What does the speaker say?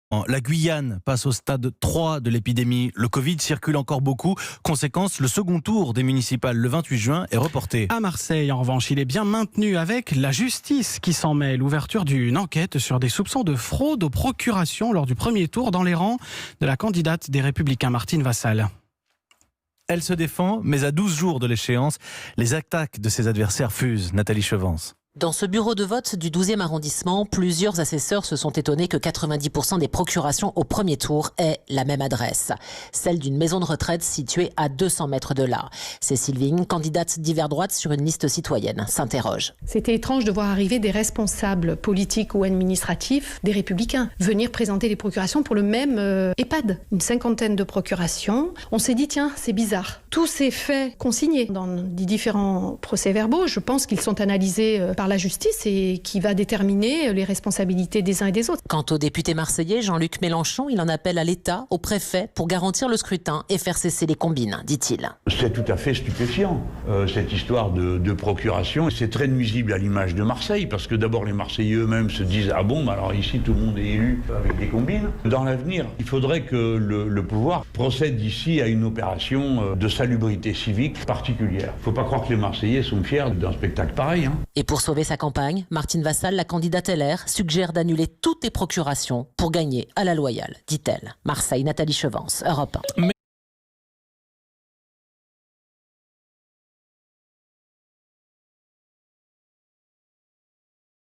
La Guyane passe au stade 3 de l'épidémie. Le Covid circule encore beaucoup. Conséquence, le second tour des municipales le 28 juin est reporté. À Marseille, en revanche, il est bien maintenu avec la justice qui s'en mêle. L'ouverture d'une enquête sur des soupçons de fraude aux procurations lors du premier tour dans les rangs de la candidate des Républicains, Martine Vassal. Elle se défend, mais à 12 jours de l'échéance, les attaques de ses adversaires fusent. Nathalie Chevance. Dans ce bureau de vote du 12e arrondissement, plusieurs assesseurs se sont étonnés que 90% des procurations au premier tour aient la même adresse, celle d'une maison de retraite située à 200 mètres de là. Cécile Vigne, candidate d'hiver droite sur une liste citoyenne, s'interroge. C'était étrange de voir arriver des responsables politiques ou administratifs des Républicains venir présenter les procurations pour le même EHPAD. Une 50aine de procurations. On s'est dit, tiens, c'est bizarre. Tous ces faits consignés dans les différents procès-verbaux, je pense qu'ils sont analysés par la justice et qui va déterminer les responsabilités des uns et des autres. Quant au député marseillais Jean-Luc Mélenchon, il en appelle à l'État, au préfet, pour garantir le scrutin et faire cesser les combines, dit-il. C'est tout à fait stupéfiant, cette histoire de procuration. C'est très nuisible à l'image de Marseille, parce que d'abord les Marseillais eux-mêmes se disent « Ah bon, alors ici tout le monde est élu avec des combines ». Dans l'avenir, il faudrait que le pouvoir procède ici à une opération de salubrité civique particulière. Il ne faut pas croire que les Marseillais sont fiers d'un spectacle pareil. Et pour sauver sa campagne, Martine Vassal, la candidate LR, suggère d'annuler toutes les procurations pour gagner à la loyale, dit-elle. Marseille, Nathalie Chevance, Europe 1.